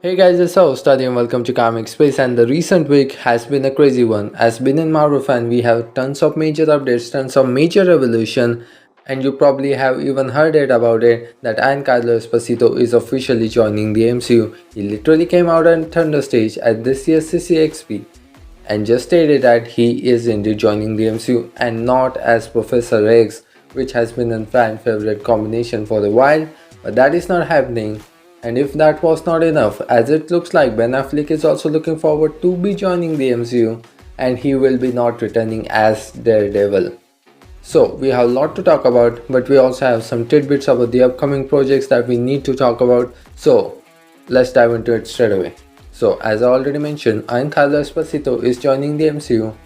Hey guys, it's Study and welcome to Comic Space. And the recent week has been a crazy one. As been in Marvel fan, we have tons of major updates, tons of major revolution, and you probably have even heard it about it that Giancarlo Esposito is officially joining the MCU. He literally came out on Thunder stage at this year's CCXP and just stated that he is indeed joining the MCU and not as Professor X, which has been a fan favorite combination for a while, but that is not happening. And if that was not enough, as it looks like Ben Affleck is also looking forward to be joining the MCU and he will be not returning as Daredevil. So we have a lot to talk about, but we also have some tidbits about the upcoming projects that we need to talk about. So let's dive into it straight away. So as I already mentioned, Giancarlo Esposito is joining the MCU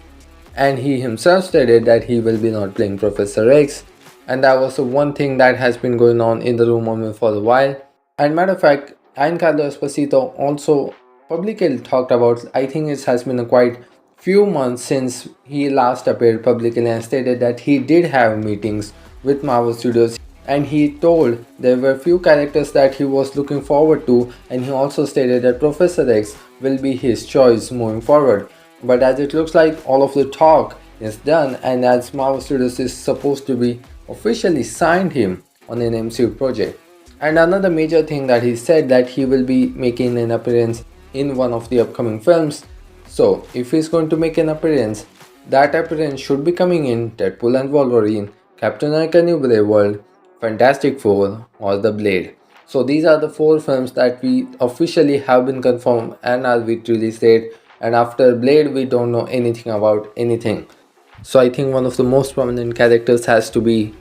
and he himself stated that he will be not playing Professor X, and that was the one thing that has been going on in the rumor mill for a while. And matter of fact, Giancarlo Esposito also publicly talked about, I think it has been a quite few months since he last appeared publicly and stated that he did have meetings with Marvel Studios and he told there were few characters that he was looking forward to, and he also stated that Professor X will be his choice moving forward. But as it looks like all of the talk is done, and as Marvel Studios is supposed to be officially signed him on an MCU project. And another major thing that he said that he will be making an appearance in one of the upcoming films. So if he's going to make an appearance, that appearance should be coming in Deadpool and Wolverine, Captain America New Brave World, Fantastic Four or The Blade. So these are the four films that we officially have been confirmed and are with release date, and after Blade we don't know anything about anything. So I think one of the most prominent characters has to be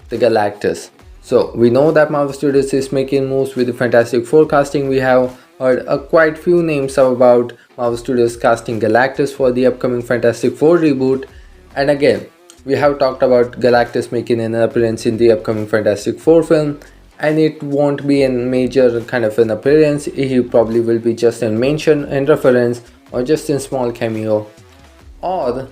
the Galactus. So we know that Marvel Studios is making moves with the Fantastic Four casting. We have heard quite few names about Marvel Studios casting Galactus for the upcoming Fantastic Four reboot. And again, we have talked about Galactus making an appearance in the upcoming Fantastic Four film. And it won't be a major kind of an appearance. He probably will be just a mention and reference or just a small cameo. Or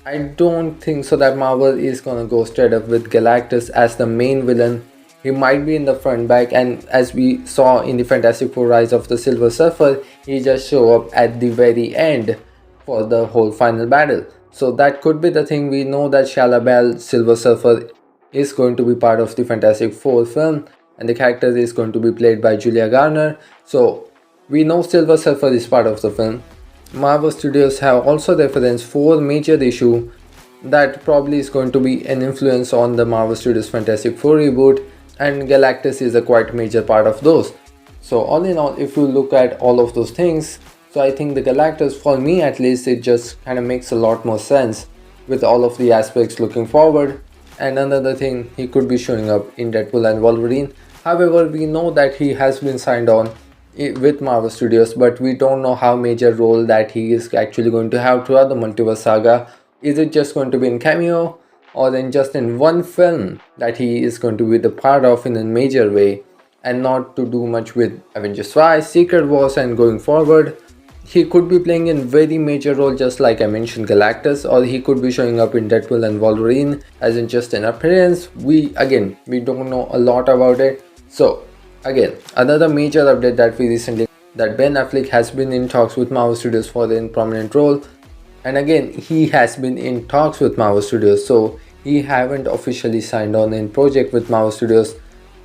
I don't think so that Marvel is gonna go straight up with Galactus as the main villain. He might be in the front back, and as we saw in the Fantastic Four Rise of the Silver Surfer, he just show up at the very end for the whole final battle. So that could be the thing. We know that Shia Silver Surfer is going to be part of the Fantastic Four film, and the character is going to be played by Julia Garner. So we know Silver Surfer is part of the film. Marvel Studios have also referenced 4 major issues that probably is going to be an influence on the Marvel Studios Fantastic Four reboot, and Galactus is a quite major part of those. So all in all, if you look at all of those things, so I think the Galactus, for me at least, it just kind of makes a lot more sense with all of the aspects looking forward. And another thing, he could be showing up in Deadpool and Wolverine. However, we know that he has been signed on with Marvel Studios, but we don't know how major role that he is actually going to have throughout the multiverse saga. Is it just going to be in cameo, or then just in one film that he is going to be the part of in a major way, and not to do much with Avengers 5, Secret Wars, and going forward? He could be playing a very major role, just like I mentioned Galactus, or he could be showing up in Deadpool and Wolverine as in just an appearance. We don't know a lot about it. So again, another major update that we recently, that Ben Affleck has been in talks with Marvel Studios for a prominent role. And again, he has been in talks with Marvel Studios, so he haven't officially signed on in project with Marvel Studios.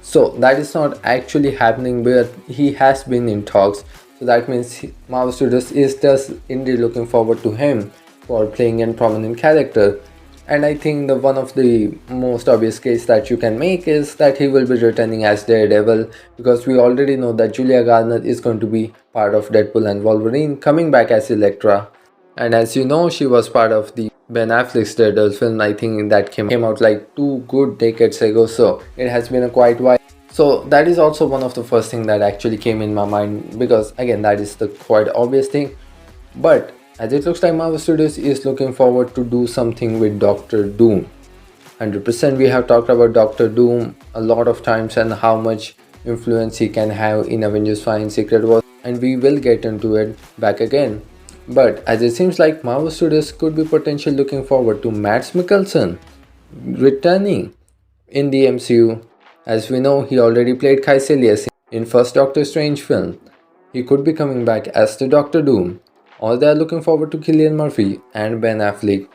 So that is not actually happening, but he has been in talks. So that means Marvel Studios is just indeed looking forward to him for playing a prominent character. And I think the one of the most obvious case that you can make is that he will be returning as Daredevil, because we already know that Julia Garner is going to be part of Deadpool and Wolverine, coming back as Elektra. And as you know, she was part of the Ben Affleck's Daredevil film. I think that came out like 2 good decades ago, so it has been a quite while. So that is also one of the first thing that actually came in my mind, because again, that is the quite obvious thing. But as it looks like Marvel Studios is looking forward to do something with Doctor Doom. 100% we have talked about Doctor Doom a lot of times and how much influence he can have in Avengers 5 and Secret Wars, and we will get into it back again. But as it seems like Marvel Studios could be potentially looking forward to Mads Mikkelsen returning in the MCU. As we know, he already played Caecilius in first Doctor Strange film. he could be coming back as the Doctor Doom, or they are looking forward to Cillian Murphy and Ben Affleck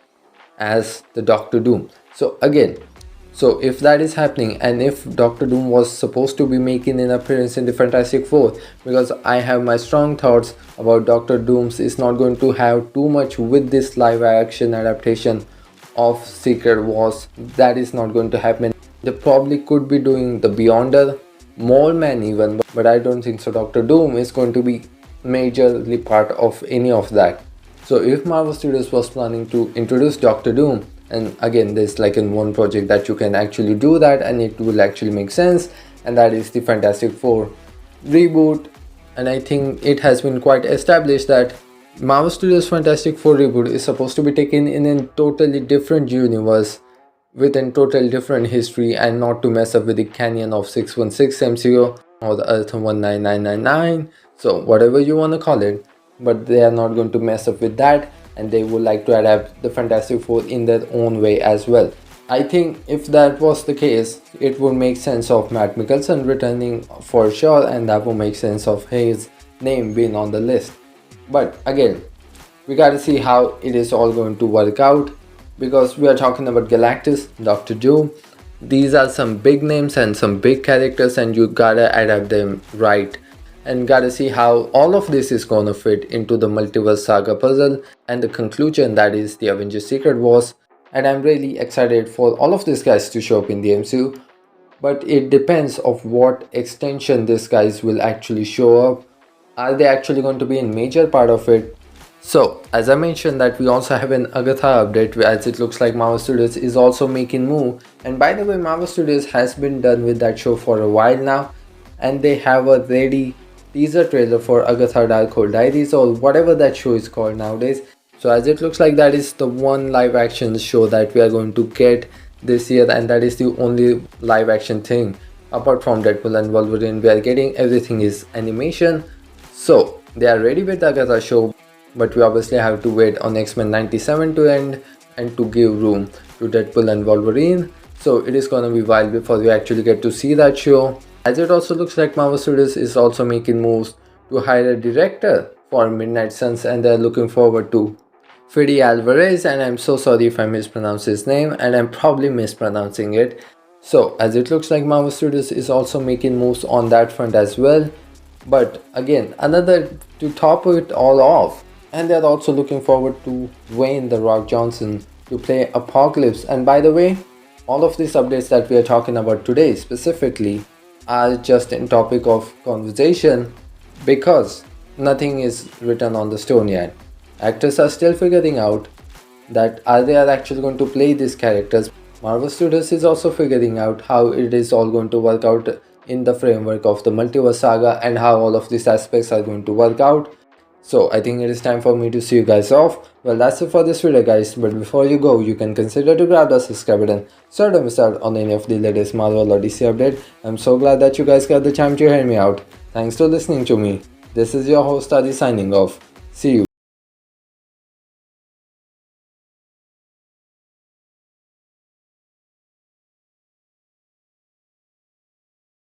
as the Doctor Doom. So if that is happening, and if Doctor Doom was supposed to be making an appearance in the Fantastic Four, because I have my strong thoughts about Doctor Doom's is not going to have too much with this live action adaptation of Secret Wars. That is not going to happen. They probably could be doing the Beyonder, Mole Man even, but I don't think so Doctor Doom is going to be majorly part of any of that. So if Marvel Studios was planning to introduce Doctor Doom, and again there's like in one project that you can actually do that and it will actually make sense, and that is the Fantastic Four reboot. And I think it has been quite established that Marvel Studios Fantastic Four reboot is supposed to be taken in a totally different universe with a totally different history, and not to mess up with the canon of 616 MCU or the Earth 19999, so whatever you want to call it, but they are not going to mess up with that, and they would like to adapt the Fantastic Four in their own way as well. I think if that was the case, it would make sense of Matt Mikkelsen returning for sure, and that would make sense of his name being on the list. But again, we gotta see how it is all going to work out, because we are talking about Galactus, Doctor Doom. These are some big names and some big characters, and you gotta adapt them right, and gotta see how all of this is gonna fit into the multiverse saga puzzle and the conclusion, that is the Avengers Secret Wars. And I'm really excited for all of these guys to show up in the MCU, but it depends of what extension these guys will actually show up. Are they actually going to be a major part of it? So as I mentioned that we also have an Agatha update, as it looks like Marvel Studios is also making move. And by the way, Marvel Studios has been done with that show for a while now, and they have a ready teaser trailer for Agatha Darkhold Diaries, or whatever that show is called nowadays. So as it looks like that is the one live action show that we are going to get this year, and that is the only live action thing apart from Deadpool and Wolverine. We are getting everything is animation. So they are ready with the Agatha show, but we obviously have to wait on X-Men 97 to end and to give room to Deadpool and Wolverine. So it is gonna be a while before we actually get to see that show. As it also looks like Marvel Studios is also making moves to hire a director for Midnight Suns, and they are looking forward to Fede Alvarez, and I'm so sorry if I mispronounce his name, and I'm probably mispronouncing it. So as it looks like Marvel Studios is also making moves on that front as well. But again, another to top it all off, and they're also looking forward to Dwayne "The Rock" Johnson to play Apocalypse. And by the way, all of these updates that we are talking about today specifically are just in topic of conversation, because nothing is written on the stone yet. Actors are still figuring out that are they are actually going to play these characters. Marvel Studios is also figuring out how it is all going to work out in the framework of the multiverse saga, and how all of these aspects are going to work out. So I think it is time for me to see you guys off. Well, that's it for this video guys, but before you go, you can consider to grab the subscribe button so don't miss out on any of the latest Marvel or DC update. I'm so glad that you guys got the time to hear me out. Thanks for listening to me. This is your host Adi signing off. See you.